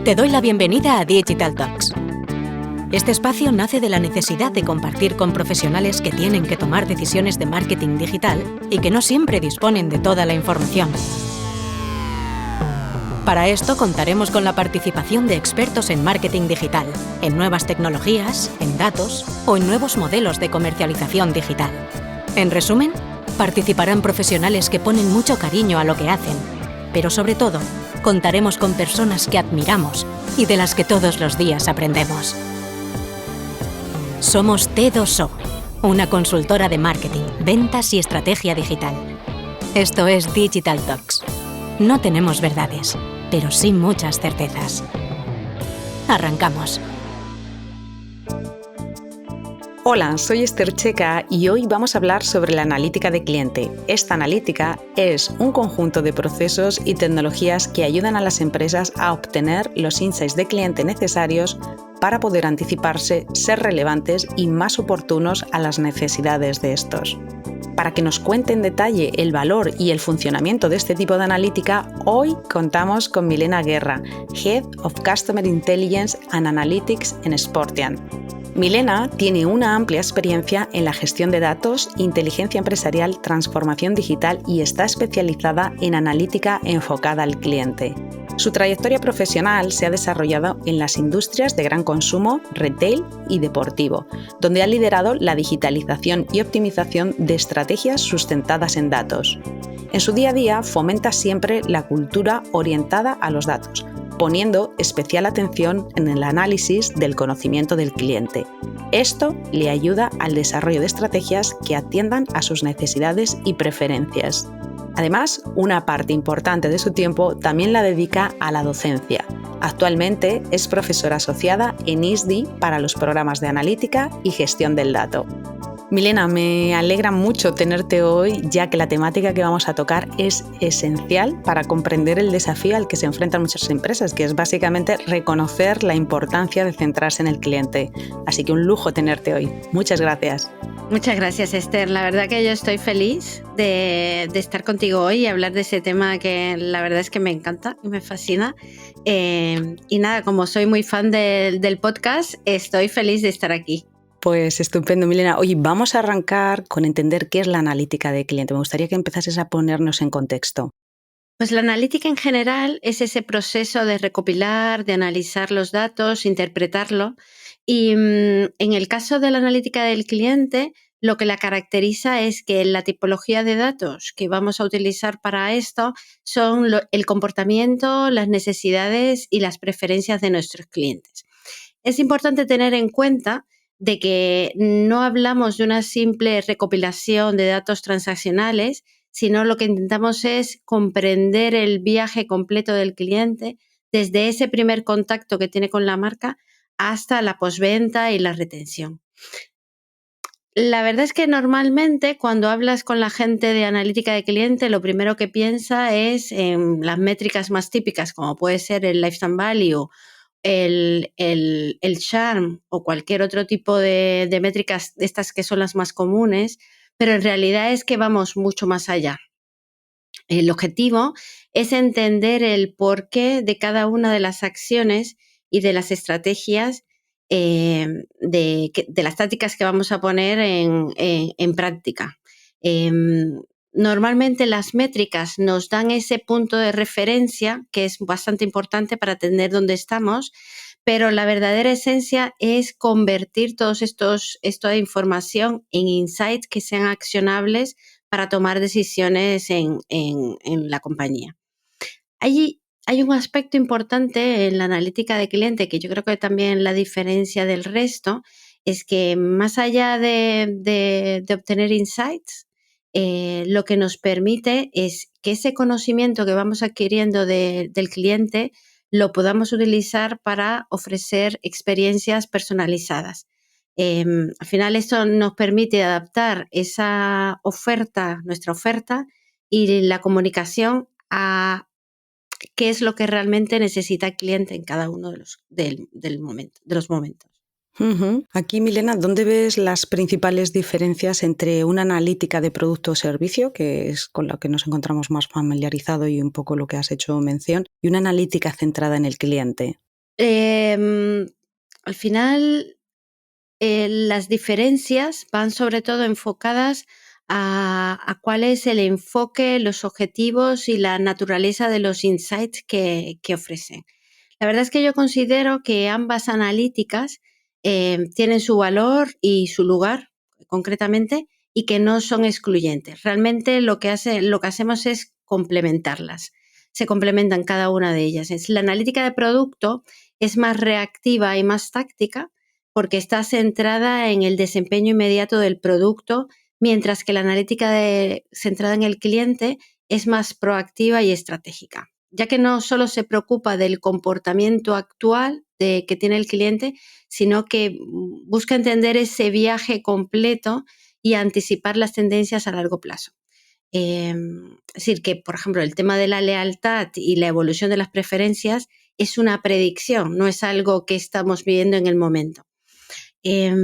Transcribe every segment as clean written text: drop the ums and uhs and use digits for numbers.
Te doy la bienvenida a Digital Talks. Este espacio nace de la necesidad de compartir con profesionales que tienen que tomar decisiones de marketing digital y que no siempre disponen de toda la información. Para esto contaremos con la participación de expertos en marketing digital, en nuevas tecnologías, en datos o en nuevos modelos de comercialización digital. En resumen, participarán profesionales que ponen mucho cariño a lo que hacen, pero sobre todo, contaremos con personas que admiramos y de las que todos los días aprendemos. Somos T2O, una consultora de marketing, ventas y estrategia digital. Esto es Digital Talks. No tenemos verdades, pero sí muchas certezas. Arrancamos. Hola, soy Esther Checa y hoy vamos a hablar sobre la analítica de cliente. Esta analítica es un conjunto de procesos y tecnologías que ayudan a las empresas a obtener los insights de cliente necesarios para poder anticiparse, ser relevantes y más oportunos a las necesidades de estos. Para que nos cuente en detalle el valor y el funcionamiento de este tipo de analítica, hoy contamos con Milena Guerra, Head of Customer Intelligence and Analytics en Sportian. Milena tiene una amplia experiencia en la gestión de datos, inteligencia empresarial, transformación digital y está especializada en analítica enfocada al cliente. Su trayectoria profesional se ha desarrollado en las industrias de gran consumo, retail y deportivo, donde ha liderado la digitalización y optimización de estrategias sustentadas en datos. En su día a día fomenta siempre la cultura orientada a los datos, poniendo especial atención en el análisis del conocimiento del cliente. Esto le ayuda al desarrollo de estrategias que atiendan a sus necesidades y preferencias. Además, una parte importante de su tiempo también la dedica a la docencia. Actualmente es profesora asociada en ISDI para los programas de analítica y gestión del dato. Milena, me alegra mucho tenerte hoy, ya que la temática que vamos a tocar es esencial para comprender el desafío al que se enfrentan muchas empresas, que es básicamente reconocer la importancia de centrarse en el cliente. Así que un lujo tenerte hoy. Muchas gracias. Muchas gracias, Esther. La verdad que yo estoy feliz de estar contigo hoy y hablar de ese tema que la verdad es que me encanta y me fascina. Y nada, como soy muy fan del podcast, estoy feliz de estar aquí. Pues estupendo, Milena. Oye, vamos a arrancar con entender qué es la analítica de cliente. Me gustaría que empezases a ponernos en contexto. Pues la analítica en general es ese proceso de recopilar, de analizar los datos, interpretarlo. Y en el caso de la analítica del cliente, lo que la caracteriza es que la tipología de datos que vamos a utilizar para esto son el comportamiento, las necesidades y las preferencias de nuestros clientes. Es importante tener en cuenta de que no hablamos de una simple recopilación de datos transaccionales, sino lo que intentamos es comprender el viaje completo del cliente desde ese primer contacto que tiene con la marca hasta la postventa y la retención. La verdad es que normalmente cuando hablas con la gente de analítica de cliente, lo primero que piensa es en las métricas más típicas, como puede ser el lifetime value, el charm o cualquier otro tipo de métricas de estas que son las más comunes, pero en realidad es que vamos mucho más allá. El objetivo es entender el porqué de cada una de las acciones y de las estrategias de las tácticas que vamos a poner en práctica. Normalmente las métricas nos dan ese punto de referencia que es bastante importante para entender dónde estamos, pero la verdadera esencia es convertir esta información en insights que sean accionables para tomar decisiones en la compañía. Hay un aspecto importante en la analítica de cliente que yo creo que también la diferencia del resto es que más allá de obtener insights, lo que nos permite es que ese conocimiento que vamos adquiriendo del cliente lo podamos utilizar para ofrecer experiencias personalizadas. Al final esto nos permite adaptar esa oferta, nuestra oferta y la comunicación a qué es lo que realmente necesita el cliente en cada uno de los momentos. Aquí, Milena, ¿dónde ves las principales diferencias entre una analítica de producto o servicio, que es con la que nos encontramos más familiarizado y un poco lo que has hecho mención, y una analítica centrada en el cliente? Al final, las diferencias van sobre todo enfocadas a cuál es el enfoque, los objetivos y la naturaleza de los insights que ofrecen. La verdad es que yo considero que ambas analíticas tienen su valor y su lugar, concretamente, y que no son excluyentes. Realmente lo que hacemos es complementarlas. Se complementan cada una de ellas. La analítica de producto es más reactiva y más táctica porque está centrada en el desempeño inmediato del producto, mientras que la analítica centrada en el cliente es más proactiva y estratégica, ya que no solo se preocupa del comportamiento actual que tiene el cliente, sino que busca entender ese viaje completo y anticipar las tendencias a largo plazo. Es decir, que, por ejemplo, el tema de la lealtad y la evolución de las preferencias es una predicción, no es algo que estamos viviendo en el momento. Yo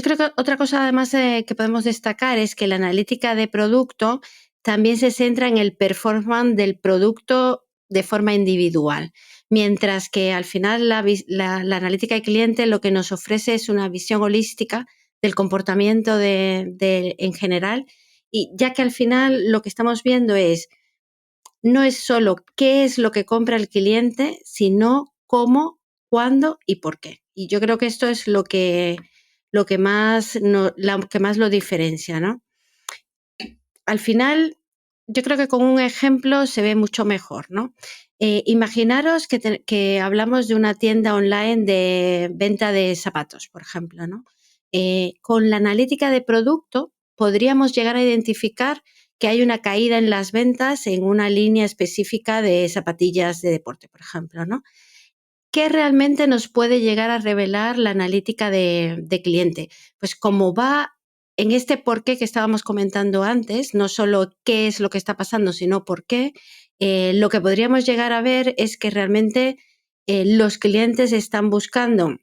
creo que otra cosa además que podemos destacar es que la analítica de producto también se centra en el performance del producto de forma individual, mientras que al final la analítica de cliente lo que nos ofrece es una visión holística del comportamiento en general, y ya que al final lo que estamos viendo no es solo qué es lo que compra el cliente, sino cómo, cuándo y por qué. Y yo creo que esto es lo que más lo diferencia, ¿no? Al final, yo creo que con un ejemplo se ve mucho mejor, ¿no? Imaginaros que hablamos de una tienda online de venta de zapatos, por ejemplo, ¿no? Con la analítica de producto podríamos llegar a identificar que hay una caída en las ventas en una línea específica de zapatillas de deporte, por ejemplo, ¿no? ¿Qué realmente nos puede llegar a revelar la analítica de cliente? Pues como va en este por qué que estábamos comentando antes, no solo qué es lo que está pasando, sino por qué, lo que podríamos llegar a ver es que realmente los clientes están buscando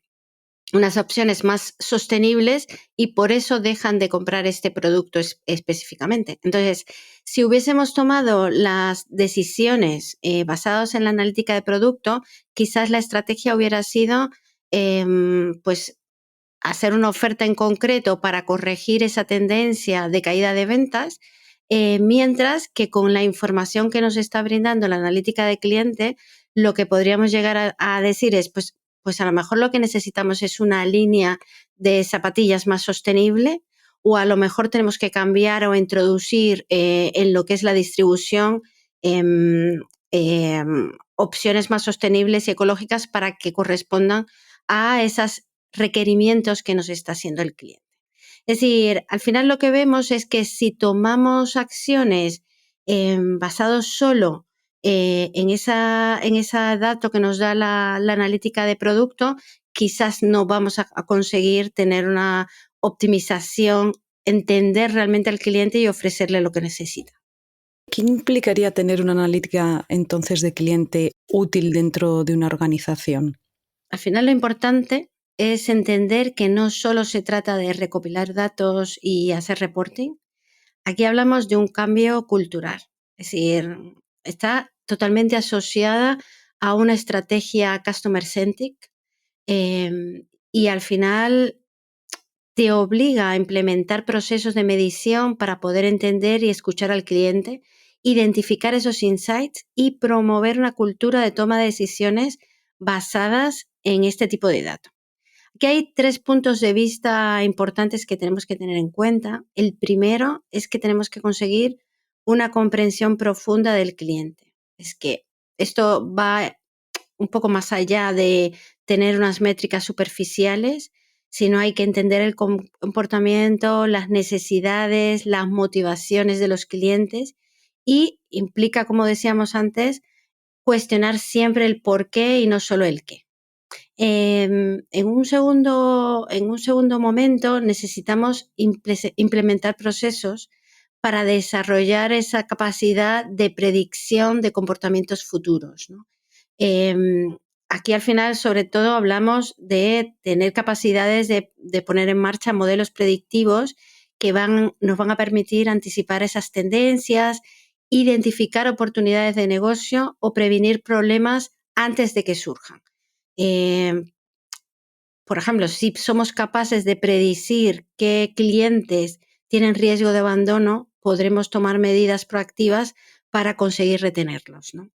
unas opciones más sostenibles y por eso dejan de comprar este producto específicamente. Entonces, si hubiésemos tomado las decisiones basadas en la analítica de producto, quizás la estrategia hubiera sido pues hacer una oferta en concreto para corregir esa tendencia de caída de ventas, mientras que con la información que nos está brindando la analítica de cliente, lo que podríamos llegar a decir es, pues a lo mejor lo que necesitamos es una línea de zapatillas más sostenible, o a lo mejor tenemos que cambiar o introducir en lo que es la distribución opciones más sostenibles y ecológicas para que correspondan a esos requerimientos que nos está haciendo el cliente. Es decir, al final lo que vemos es que si tomamos acciones basados solo en ese dato que nos da la analítica de producto, quizás no vamos a conseguir tener una optimización, entender realmente al cliente y ofrecerle lo que necesita. ¿Qué implicaría tener una analítica entonces de cliente útil dentro de una organización? Al final lo importante es entender que no solo se trata de recopilar datos y hacer reporting. Aquí hablamos de un cambio cultural, es decir, está totalmente asociada a una estrategia customer centric, y al final te obliga a implementar procesos de medición para poder entender y escuchar al cliente, identificar esos insights y promover una cultura de toma de decisiones basadas en este tipo de datos. Aquí hay 3 puntos de vista importantes que tenemos que tener en cuenta. El primero es que tenemos que conseguir una comprensión profunda del cliente. Es que esto va un poco más allá de tener unas métricas superficiales, sino hay que entender el comportamiento, las necesidades, las motivaciones de los clientes, y implica, como decíamos antes, cuestionar siempre el por qué y no solo el qué. En un segundo momento necesitamos implementar procesos para desarrollar esa capacidad de predicción de comportamientos futuros, ¿no? aquí al final, sobre todo, hablamos de tener capacidades de poner en marcha modelos predictivos que nos van a permitir anticipar esas tendencias, identificar oportunidades de negocio o prevenir problemas antes de que surjan. Por ejemplo, si somos capaces de predecir qué clientes tienen riesgo de abandono, podremos tomar medidas proactivas para conseguir retenerlos, ¿no?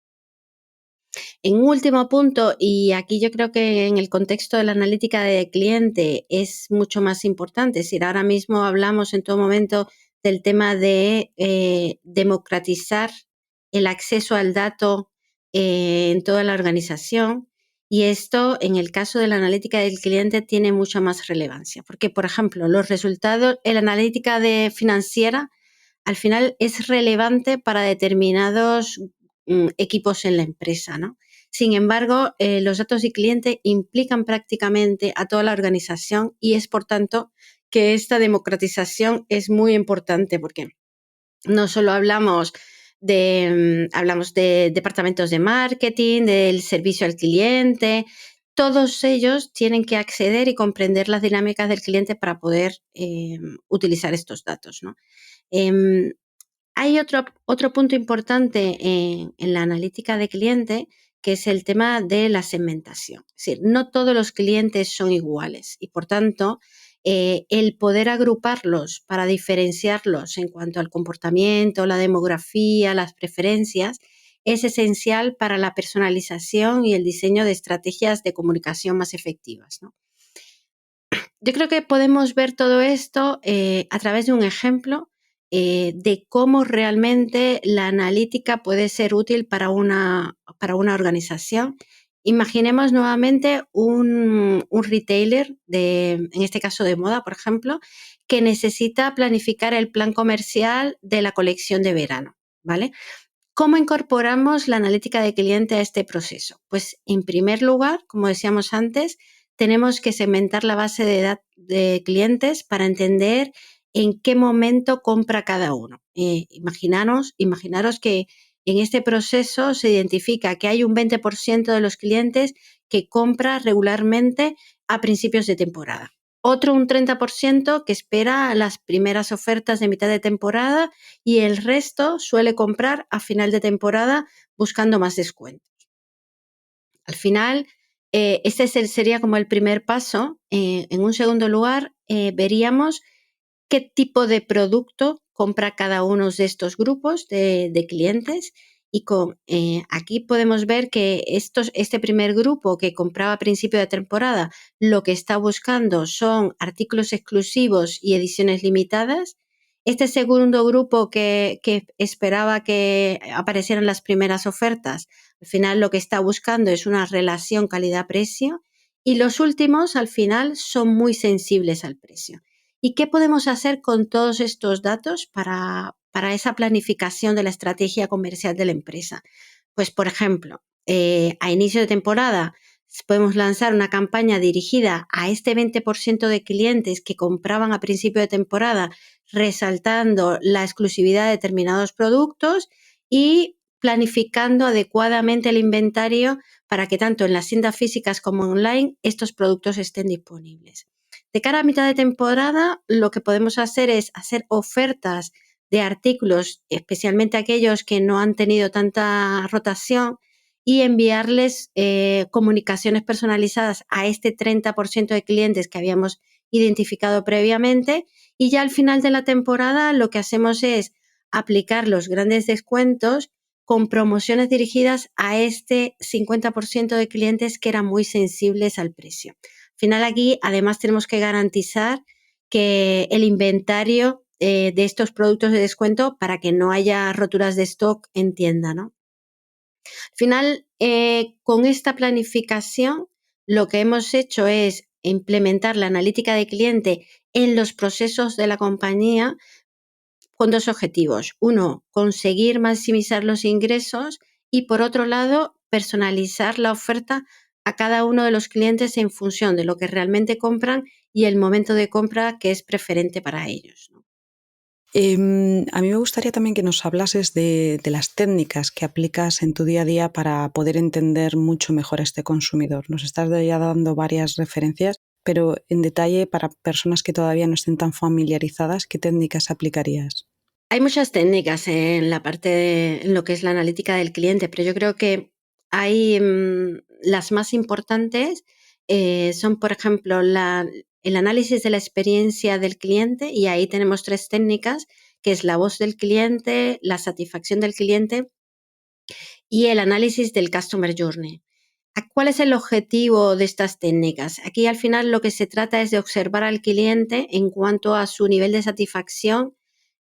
En último punto, y aquí yo creo que en el contexto de la analítica de cliente es mucho más importante, es decir, ahora mismo hablamos en todo momento del tema de democratizar el acceso al dato en toda la organización, y esto en el caso de la analítica del cliente tiene mucha más relevancia, porque por ejemplo los resultados en la analítica financiera al final es relevante para determinados equipos en la empresa, ¿no? Sin embargo, los datos de cliente implican prácticamente a toda la organización y es, por tanto, que esta democratización es muy importante porque no solo hablamos de departamentos de marketing, del servicio al cliente, todos ellos tienen que acceder y comprender las dinámicas del cliente para poder utilizar estos datos, ¿no? Hay otro punto importante en la analítica de cliente, que es el tema de la segmentación. Es decir, no todos los clientes son iguales y, por tanto, el poder agruparlos para diferenciarlos en cuanto al comportamiento, la demografía, las preferencias, es esencial para la personalización y el diseño de estrategias de comunicación más efectivas, ¿no? Yo creo que podemos ver todo esto a través de un ejemplo de cómo realmente la analítica puede ser útil para una organización. Imaginemos nuevamente un retailer, en este caso de moda, por ejemplo, que necesita planificar el plan comercial de la colección de verano, ¿vale? ¿Cómo incorporamos la analítica de cliente a este proceso? Pues, en primer lugar, como decíamos antes, tenemos que segmentar la base de clientes para entender en qué momento compra cada uno. Imaginaros que en este proceso se identifica que hay un 20% de los clientes que compra regularmente a principios de temporada. Otro un 30% que espera las primeras ofertas de mitad de temporada y el resto suele comprar a final de temporada buscando más descuentos. Al final, este sería como el primer paso. En un segundo lugar, veríamos qué tipo de producto compra cada uno de estos grupos de clientes. Y aquí podemos ver que este primer grupo que compraba a principio de temporada lo que está buscando son artículos exclusivos y ediciones limitadas. Este segundo grupo que esperaba que aparecieran las primeras ofertas, al final lo que está buscando es una relación calidad-precio. Y los últimos, al final, son muy sensibles al precio. ¿Y qué podemos hacer con todos estos datos para esa planificación de la estrategia comercial de la empresa? Pues, por ejemplo, a inicio de temporada podemos lanzar una campaña dirigida a este 20% de clientes que compraban a principio de temporada, resaltando la exclusividad de determinados productos y planificando adecuadamente el inventario para que tanto en las tiendas físicas como online estos productos estén disponibles. De cara a mitad de temporada, lo que podemos hacer es hacer ofertas de artículos, especialmente aquellos que no han tenido tanta rotación, y enviarles comunicaciones personalizadas a este 30% de clientes que habíamos identificado previamente. Y ya al final de la temporada lo que hacemos es aplicar los grandes descuentos con promociones dirigidas a este 50% de clientes que eran muy sensibles al precio. Al final aquí, además, tenemos que garantizar que el inventario de estos productos de descuento para que no haya roturas de stock en tienda, ¿no? Al final, con esta planificación, lo que hemos hecho es implementar la analítica de cliente en los procesos de la compañía con dos objetivos. Uno, conseguir maximizar los ingresos y, por otro lado, personalizar la oferta a cada uno de los clientes en función de lo que realmente compran y el momento de compra que es preferente para ellos, ¿no? A mí me gustaría también que nos hablases de las técnicas que aplicas en tu día a día para poder entender mucho mejor a este consumidor. Nos estás ya dando varias referencias, pero en detalle para personas que todavía no estén tan familiarizadas, ¿qué técnicas aplicarías? Hay muchas técnicas en lo que es la analítica del cliente, pero yo creo que hay las más importantes son, por ejemplo, el análisis de la experiencia del cliente, y ahí tenemos tres técnicas, que es la voz del cliente, la satisfacción del cliente y el análisis del Customer Journey. ¿Cuál es el objetivo de estas técnicas? Aquí al final lo que se trata es de observar al cliente en cuanto a su nivel de satisfacción,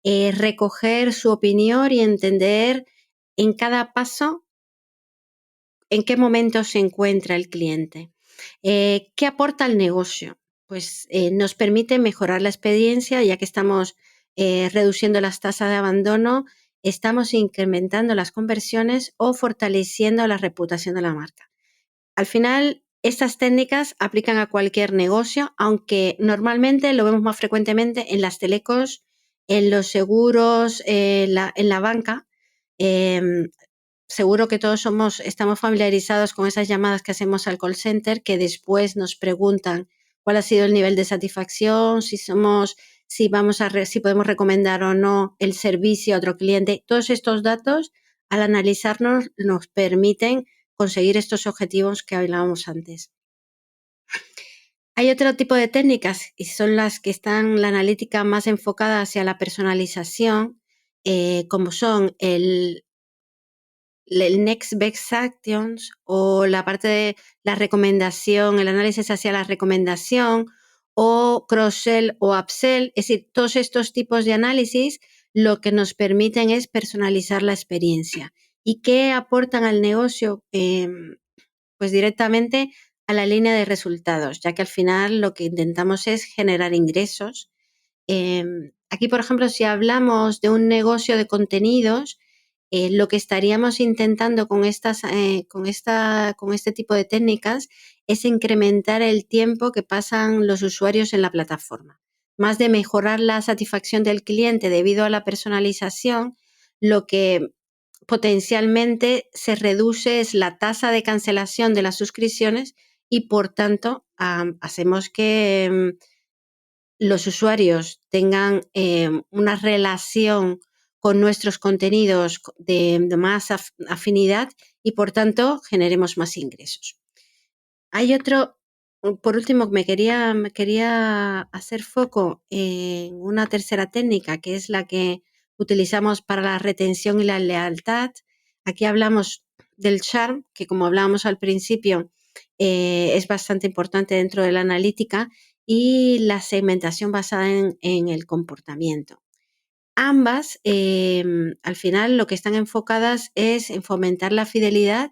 recoger su opinión y entender en cada paso en qué momento se encuentra el cliente. ¿Qué aporta al negocio? Pues nos permite mejorar la experiencia, ya que estamos reduciendo las tasas de abandono, estamos incrementando las conversiones o fortaleciendo la reputación de la marca. Al final, estas técnicas aplican a cualquier negocio, aunque normalmente lo vemos más frecuentemente en las telecos, en los seguros, en la banca. Em, Seguro que todos estamos familiarizados con esas llamadas que hacemos al call center, que después nos preguntan cuál ha sido el nivel de satisfacción, si podemos recomendar o no el servicio a otro cliente. Todos estos datos, al analizarnos, nos permiten conseguir estos objetivos que hablábamos antes. Hay otro tipo de técnicas y son las que están la analítica más enfocada hacia la personalización, como son el Next Best Actions o la parte de la recomendación, el análisis hacia la recomendación, o cross-sell o upsell. Es decir, todos estos tipos de análisis lo que nos permiten es personalizar la experiencia. ¿Y qué aportan al negocio? Pues directamente a la línea de resultados, ya que al final lo que intentamos es generar ingresos. Aquí, por ejemplo, si hablamos de un negocio de contenidos, lo que estaríamos intentando con este tipo de técnicas es incrementar el tiempo que pasan los usuarios en la plataforma. Más de mejorar la satisfacción del cliente debido a la personalización, lo que potencialmente se reduce es la tasa de cancelación de las suscripciones y, por tanto, hacemos que los usuarios tengan una relación con nuestros contenidos de más afinidad y, por tanto, generemos más ingresos. Hay otro, por último, me quería hacer foco en una tercera técnica, que es la que utilizamos para la retención y la lealtad. Aquí hablamos del charm, que como hablábamos al principio, es bastante importante dentro de la analítica, y la segmentación basada en el comportamiento. Ambas, al final, lo que están enfocadas es en fomentar la fidelidad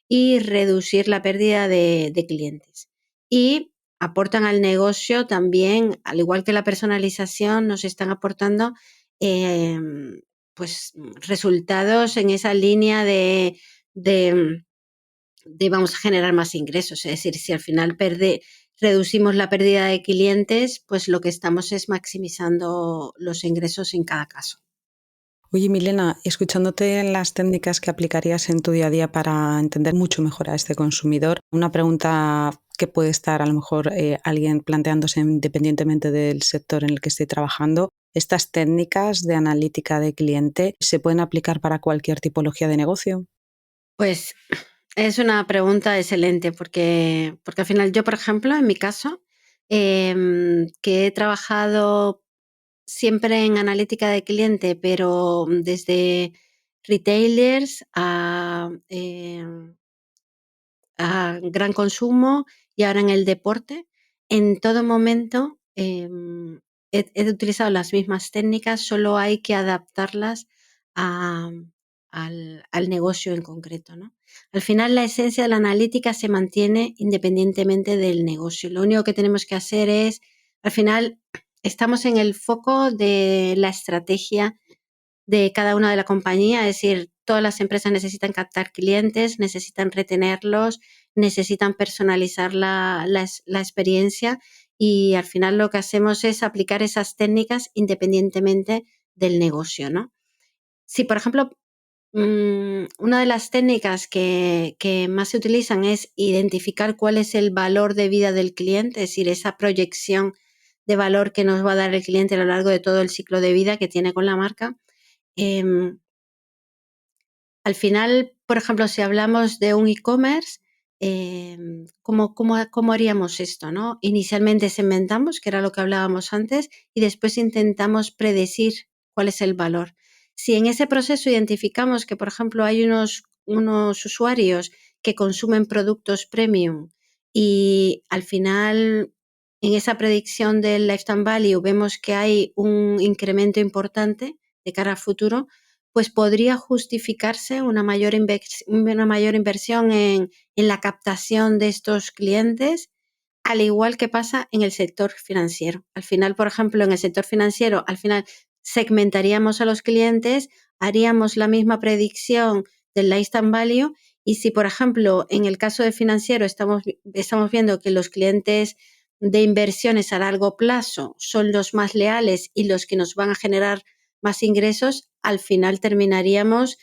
y reducir la pérdida de clientes. Y aportan al negocio también, al igual que la personalización, nos están aportando pues resultados en esa línea de vamos a generar más ingresos. Es decir, si al final reducimos la pérdida de clientes, pues lo que estamos es maximizando los ingresos en cada caso. Oye, Milena, escuchándote en las técnicas que aplicarías en tu día a día para entender mucho mejor a este consumidor, una pregunta que puede estar a lo mejor alguien planteándose independientemente del sector en el que esté trabajando, ¿estas técnicas de analítica de cliente se pueden aplicar para cualquier tipología de negocio? Pues es una pregunta excelente porque al final yo, por ejemplo, en mi caso, que he trabajado siempre en analítica de cliente, pero desde retailers a gran consumo y ahora en el deporte, en todo momento he utilizado las mismas técnicas, solo hay que adaptarlas a- al negocio en concreto, ¿no? Al final, la esencia de la analítica se mantiene independientemente del negocio. Lo único que tenemos que hacer es, al final, estamos en el foco de la estrategia de cada una de la compañía, es decir, todas las empresas necesitan captar clientes, necesitan retenerlos, necesitan personalizar la experiencia, y al final lo que hacemos es aplicar esas técnicas independientemente del negocio, ¿no? Si, por ejemplo, una de las técnicas que más se utilizan es identificar cuál es el valor de vida del cliente, es decir, esa proyección de valor que nos va a dar el cliente a lo largo de todo el ciclo de vida que tiene con la marca. Al final, por ejemplo, si hablamos de un e-commerce, ¿cómo haríamos esto, no? Inicialmente segmentamos, que era lo que hablábamos antes, y después intentamos predecir cuál es el valor. Si en ese proceso identificamos que, por ejemplo, hay unos usuarios que consumen productos premium y al final en esa predicción del lifetime value vemos que hay un incremento importante de cara al futuro, pues podría justificarse una mayor inversión en la captación de estos clientes, al igual que pasa en el sector financiero. Al final, por ejemplo, en el sector financiero, al final segmentaríamos a los clientes, haríamos la misma predicción del lifetime value y si, por ejemplo, en el caso de financiero estamos viendo que los clientes de inversiones a largo plazo son los más leales y los que nos van a generar más ingresos, al final terminaríamos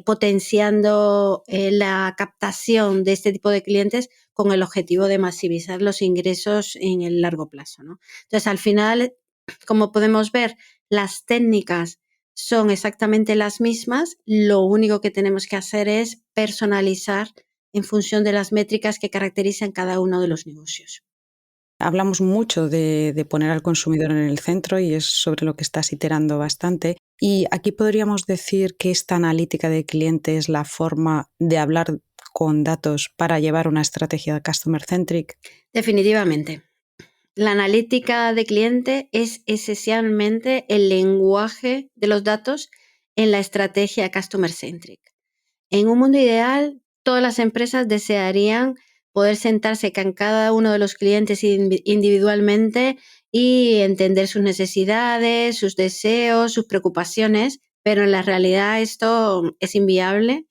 potenciando la captación de este tipo de clientes con el objetivo de maximizar los ingresos en el largo plazo, ¿no? Entonces, al final, como podemos ver, las técnicas son exactamente las mismas, lo único que tenemos que hacer es personalizar en función de las métricas que caracterizan cada uno de los negocios. Hablamos mucho de poner al consumidor en el centro y es sobre lo que estás iterando bastante. Y aquí podríamos decir que esta analítica de cliente es la forma de hablar con datos para llevar una estrategia customer centric. Definitivamente. La analítica de cliente es esencialmente el lenguaje de los datos en la estrategia customer centric. En un mundo ideal, todas las empresas desearían poder sentarse con cada uno de los clientes individualmente y entender sus necesidades, sus deseos, sus preocupaciones, pero en la realidad esto es inviable.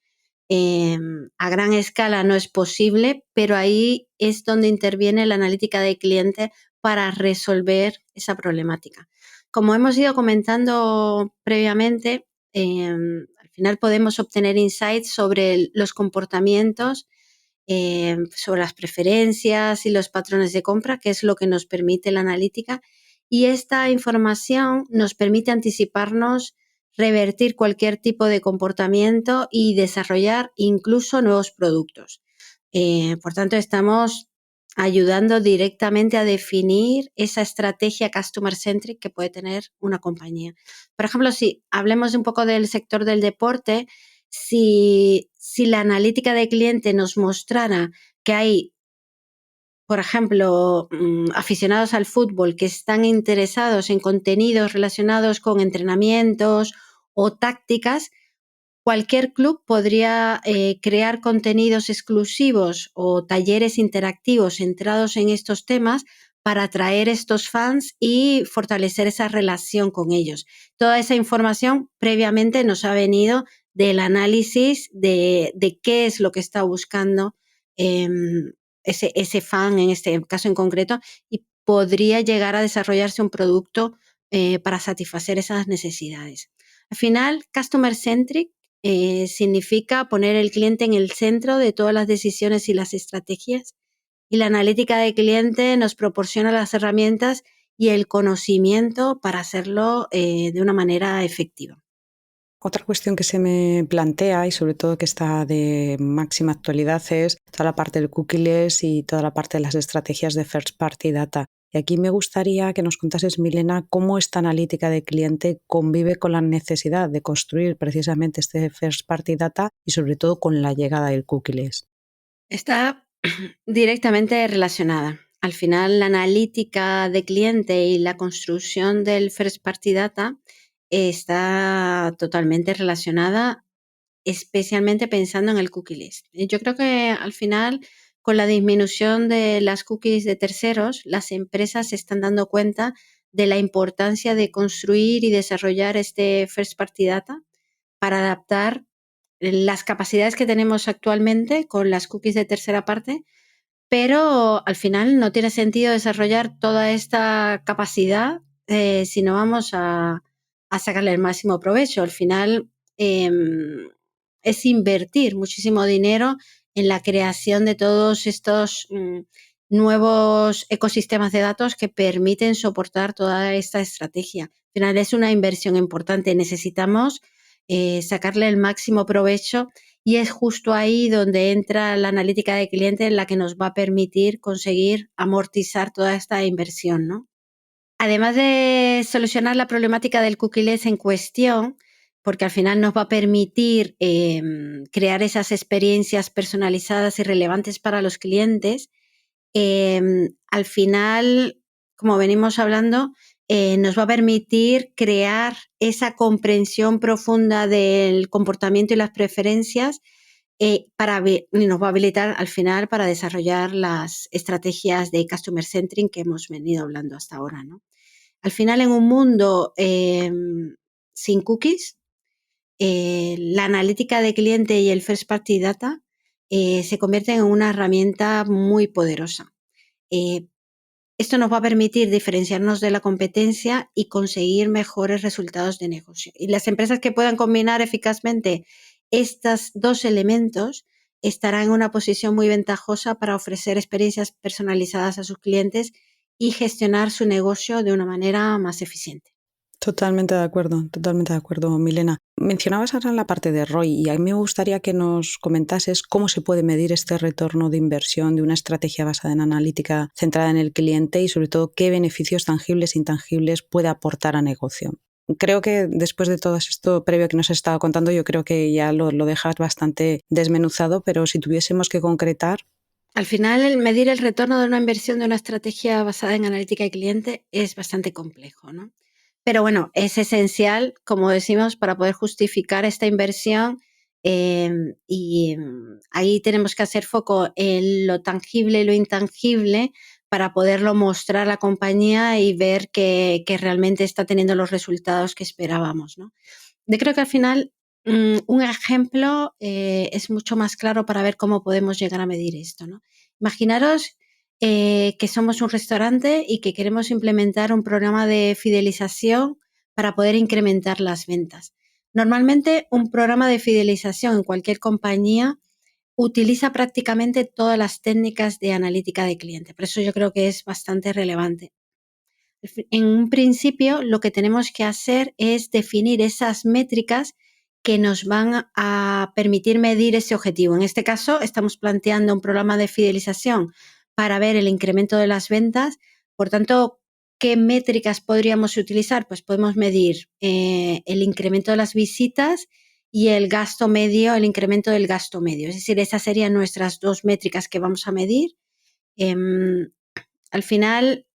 A gran escala no es posible, pero ahí es donde interviene la analítica de cliente para resolver esa problemática. Como hemos ido comentando previamente, al final podemos obtener insights sobre los comportamientos, sobre las preferencias y los patrones de compra, que es lo que nos permite la analítica. Y esta información nos permite anticiparnos, revertir cualquier tipo de comportamiento y desarrollar incluso nuevos productos. Por tanto, estamos ayudando directamente a definir esa estrategia customer centric que puede tener una compañía. Por ejemplo, si hablemos un poco del sector del deporte, si la analítica de cliente nos mostrara que hay, por ejemplo, aficionados al fútbol que están interesados en contenidos relacionados con entrenamientos o tácticas, cualquier club podría crear contenidos exclusivos o talleres interactivos centrados en estos temas para atraer estos fans y fortalecer esa relación con ellos. Toda esa información previamente nos ha venido del análisis de qué es lo que está buscando ese fan, en este caso en concreto, y podría llegar a desarrollarse un producto para satisfacer esas necesidades. Al final, Customer Centric significa poner el cliente en el centro de todas las decisiones y las estrategias. Y la analítica de cliente nos proporciona las herramientas y el conocimiento para hacerlo de una manera efectiva. Otra cuestión que se me plantea y sobre todo que está de máxima actualidad es toda la parte del cookieless y toda la parte de las estrategias de first party data. Y aquí me gustaría que nos contases, Milena, cómo esta analítica de cliente convive con la necesidad de construir precisamente este first party data y sobre todo con la llegada del cookieless. Está directamente relacionada. Al final, la analítica de cliente y la construcción del first party data está totalmente relacionada, especialmente pensando en el cookie list. Yo creo que al final, con la disminución de las cookies de terceros, las empresas se están dando cuenta de la importancia de construir y desarrollar este first party data para adaptar las capacidades que tenemos actualmente con las cookies de tercera parte, pero al final no tiene sentido desarrollar toda esta capacidad si no vamos a a sacarle el máximo provecho. Al final es invertir muchísimo dinero en la creación de todos estos nuevos ecosistemas de datos que permiten soportar toda esta estrategia. Al final es una inversión importante. Necesitamos sacarle el máximo provecho y es justo ahí donde entra la analítica de cliente, en la que nos va a permitir conseguir amortizar toda esta inversión, ¿no? Además de solucionar la problemática del cookieless en cuestión, porque al final nos va a permitir crear esas experiencias personalizadas y relevantes para los clientes, al final, como venimos hablando, nos va a permitir crear esa comprensión profunda del comportamiento y las preferencias y nos va a habilitar al final para desarrollar las estrategias de Customer Centric que hemos venido hablando hasta ahora, ¿no? Al final, en un mundo sin cookies, la analítica de cliente y el First Party Data se convierten en una herramienta muy poderosa. Esto nos va a permitir diferenciarnos de la competencia y conseguir mejores resultados de negocio. Y las empresas que puedan combinar eficazmente estos dos elementos estarán en una posición muy ventajosa para ofrecer experiencias personalizadas a sus clientes y gestionar su negocio de una manera más eficiente. Totalmente de acuerdo, Milena. Mencionabas ahora la parte de ROI y a mí me gustaría que nos comentases cómo se puede medir este retorno de inversión de una estrategia basada en analítica centrada en el cliente y sobre todo qué beneficios tangibles e intangibles puede aportar a negocio. Creo que después de todo esto previo que nos has estado contando, yo creo que ya lo dejas bastante desmenuzado, pero si tuviésemos que concretar. Al final, el medir el retorno de una inversión de una estrategia basada en analítica de cliente es bastante complejo, ¿no? Pero bueno, es esencial, como decimos, para poder justificar esta inversión y ahí tenemos que hacer foco en lo tangible y lo intangible para poderlo mostrar a la compañía y ver que realmente está teniendo los resultados que esperábamos, ¿no? Yo creo que al final un ejemplo es mucho más claro para ver cómo podemos llegar a medir esto, ¿no? Imaginaros que somos un restaurante y que queremos implementar un programa de fidelización para poder incrementar las ventas. Normalmente un programa de fidelización en cualquier compañía utiliza prácticamente todas las técnicas de analítica de cliente. Por eso yo creo que es bastante relevante. En un principio, lo que tenemos que hacer es definir esas métricas que nos van a permitir medir ese objetivo. En este caso, estamos planteando un programa de fidelización para ver el incremento de las ventas. Por tanto, ¿qué métricas podríamos utilizar? Pues podemos medir el incremento de las visitas y el gasto medio, el incremento del gasto medio. Es decir, esas serían nuestras dos métricas que vamos a medir. Al final,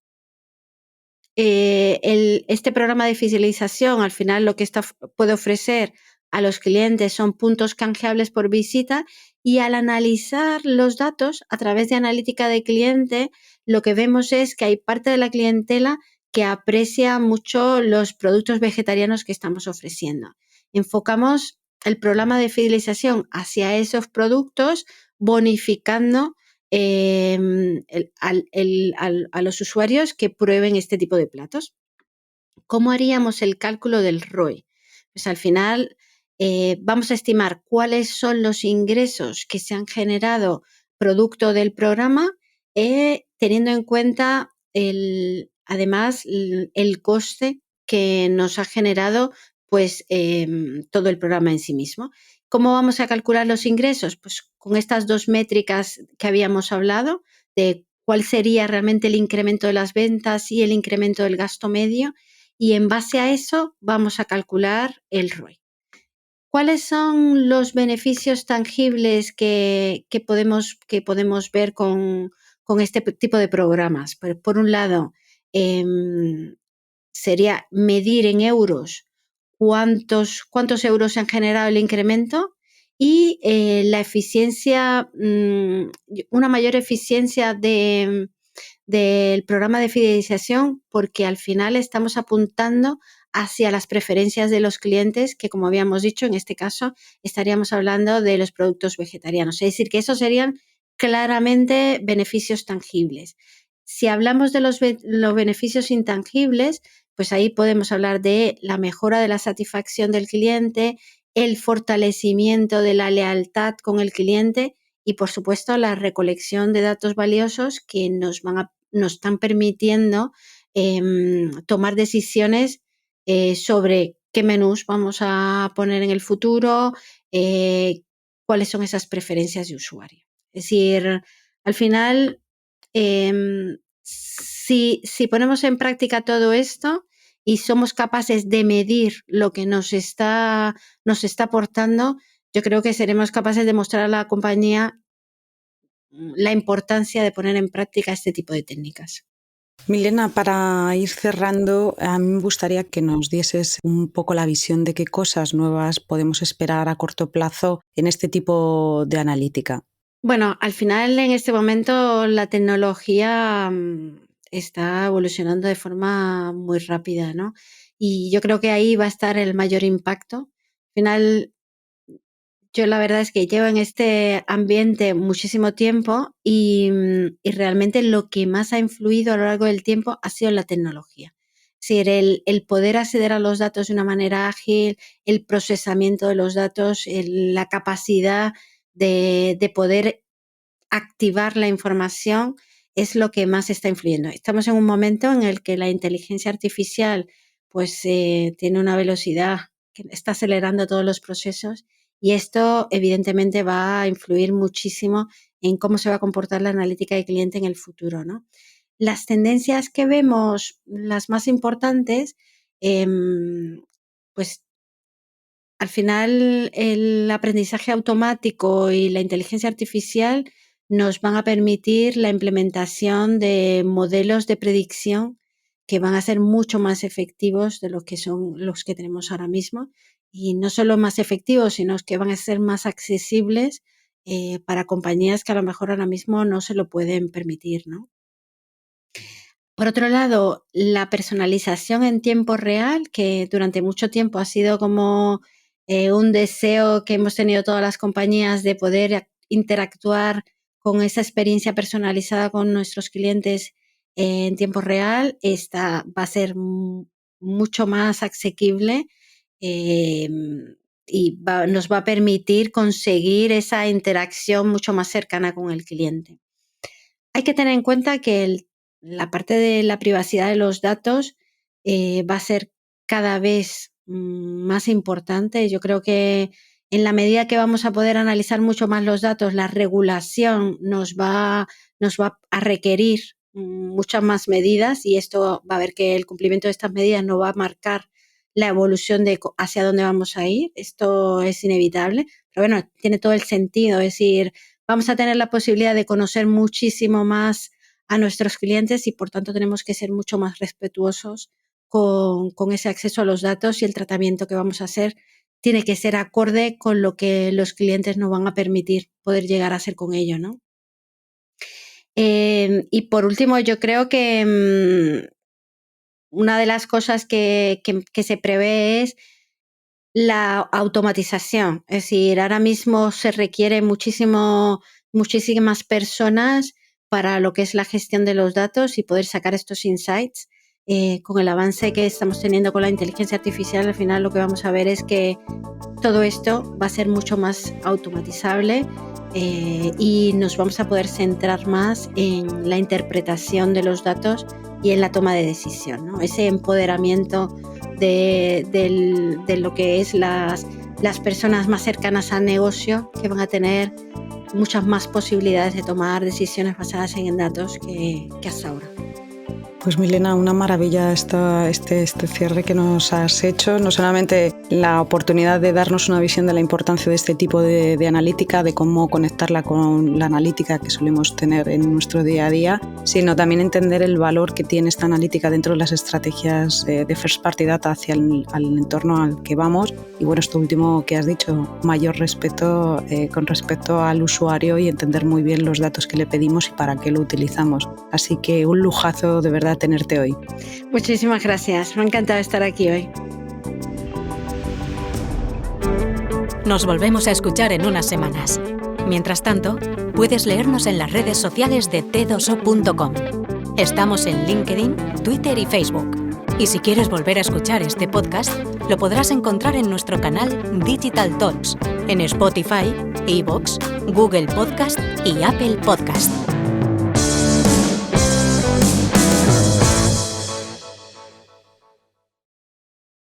este programa de fidelización, al final lo que puede ofrecer a los clientes son puntos canjeables por visita, y al analizar los datos a través de analítica de cliente, lo que vemos es que hay parte de la clientela que aprecia mucho los productos vegetarianos que estamos ofreciendo. Enfocamos el programa de fidelización hacia esos productos, bonificando a los usuarios que prueben este tipo de platos. ¿Cómo haríamos el cálculo del ROI? Pues al final vamos a estimar cuáles son los ingresos que se han generado producto del programa, teniendo en cuenta además el coste que nos ha generado pues todo el programa en sí mismo. ¿Cómo vamos a calcular los ingresos? Pues con estas dos métricas que habíamos hablado, de cuál sería realmente el incremento de las ventas y el incremento del gasto medio, y en base a eso vamos a calcular el ROI. ¿Cuáles son los beneficios tangibles que podemos ver con este tipo de programas? Por un lado, sería medir en euros cuántos euros se han generado el incremento y la eficiencia, una mayor eficiencia del programa de fidelización, porque al final estamos apuntando hacia las preferencias de los clientes, que como habíamos dicho, en este caso estaríamos hablando de los productos vegetarianos. Es decir, que esos serían claramente beneficios tangibles. Si hablamos de los beneficios intangibles, pues ahí podemos hablar de la mejora de la satisfacción del cliente, el fortalecimiento de la lealtad con el cliente y, por supuesto, la recolección de datos valiosos que nos están permitiendo tomar decisiones sobre qué menús vamos a poner en el futuro, cuáles son esas preferencias de usuario. Es decir, al final, si ponemos en práctica todo esto y somos capaces de medir lo que nos está aportando, yo creo que seremos capaces de mostrar a la compañía la importancia de poner en práctica este tipo de técnicas. Milena, para ir cerrando, a mí me gustaría que nos dieses un poco la visión de qué cosas nuevas podemos esperar a corto plazo en este tipo de analítica. Bueno, al final en este momento la tecnología está evolucionando de forma muy rápida, ¿no? Y yo creo que ahí va a estar el mayor impacto. Al final, yo la verdad es que llevo en este ambiente muchísimo tiempo y realmente lo que más ha influido a lo largo del tiempo ha sido la tecnología. Es decir, el poder acceder a los datos de una manera ágil, el procesamiento de los datos, la capacidad de poder activar la información es lo que más está influyendo. Estamos en un momento en el que la inteligencia artificial pues tiene una velocidad que está acelerando todos los procesos y esto evidentemente va a influir muchísimo en cómo se va a comportar la analítica de cliente en el futuro, ¿no? Las tendencias que vemos, las más importantes, pues al final el aprendizaje automático y la inteligencia artificial nos van a permitir la implementación de modelos de predicción que van a ser mucho más efectivos de lo que son los que tenemos ahora mismo. Y no solo más efectivos, sino que van a ser más accesibles para compañías que a lo mejor ahora mismo no se lo pueden permitir, ¿no? Por otro lado, la personalización en tiempo real, que durante mucho tiempo ha sido como un deseo que hemos tenido todas las compañías de poder interactuar con esa experiencia personalizada con nuestros clientes en tiempo real, esta va a ser mucho más asequible y nos va a permitir conseguir esa interacción mucho más cercana con el cliente. Hay que tener en cuenta que la parte de la privacidad de los datos va a ser cada vez más importante. Yo creo que en la medida que vamos a poder analizar mucho más los datos, la regulación nos va a requerir muchas más medidas y esto va a ver que el cumplimiento de estas medidas no va a marcar la evolución de hacia dónde vamos a ir. Esto es inevitable, pero bueno, tiene todo el sentido. Es decir, vamos a tener la posibilidad de conocer muchísimo más a nuestros clientes y por tanto tenemos que ser mucho más respetuosos con ese acceso a los datos y el tratamiento que vamos a hacer tiene que ser acorde con lo que los clientes nos van a permitir poder llegar a hacer con ello, ¿no? Y por último, yo creo que una de las cosas que se prevé es la automatización. Es decir, ahora mismo se requiere muchísimas personas para lo que es la gestión de los datos y poder sacar estos insights. Con el avance que estamos teniendo con la inteligencia artificial, al final lo que vamos a ver es que todo esto va a ser mucho más automatizable y nos vamos a poder centrar más en la interpretación de los datos y en la toma de decisión, ¿no? Ese empoderamiento de lo que es las personas más cercanas al negocio, que van a tener muchas más posibilidades de tomar decisiones basadas en datos que hasta ahora. Pues Milena, una maravilla este cierre que nos has hecho, no solamente la oportunidad de darnos una visión de la importancia de este tipo de analítica, de cómo conectarla con la analítica que solemos tener en nuestro día a día, sino también entender el valor que tiene esta analítica dentro de las estrategias de First Party Data hacia el entorno al que vamos. Y bueno, esto último que has dicho, mayor respeto con respecto al usuario y entender muy bien los datos que le pedimos y para qué lo utilizamos. Así que un lujazo de verdad tenerte hoy. Muchísimas gracias, me ha encantado estar aquí hoy. Nos volvemos a escuchar en unas semanas. Mientras tanto, puedes leernos en las redes sociales de t2o.com. Estamos en LinkedIn, Twitter y Facebook. Y si quieres volver a escuchar este podcast, lo podrás encontrar en nuestro canal Digital Talks, en Spotify, iVoox, Google Podcast y Apple Podcast.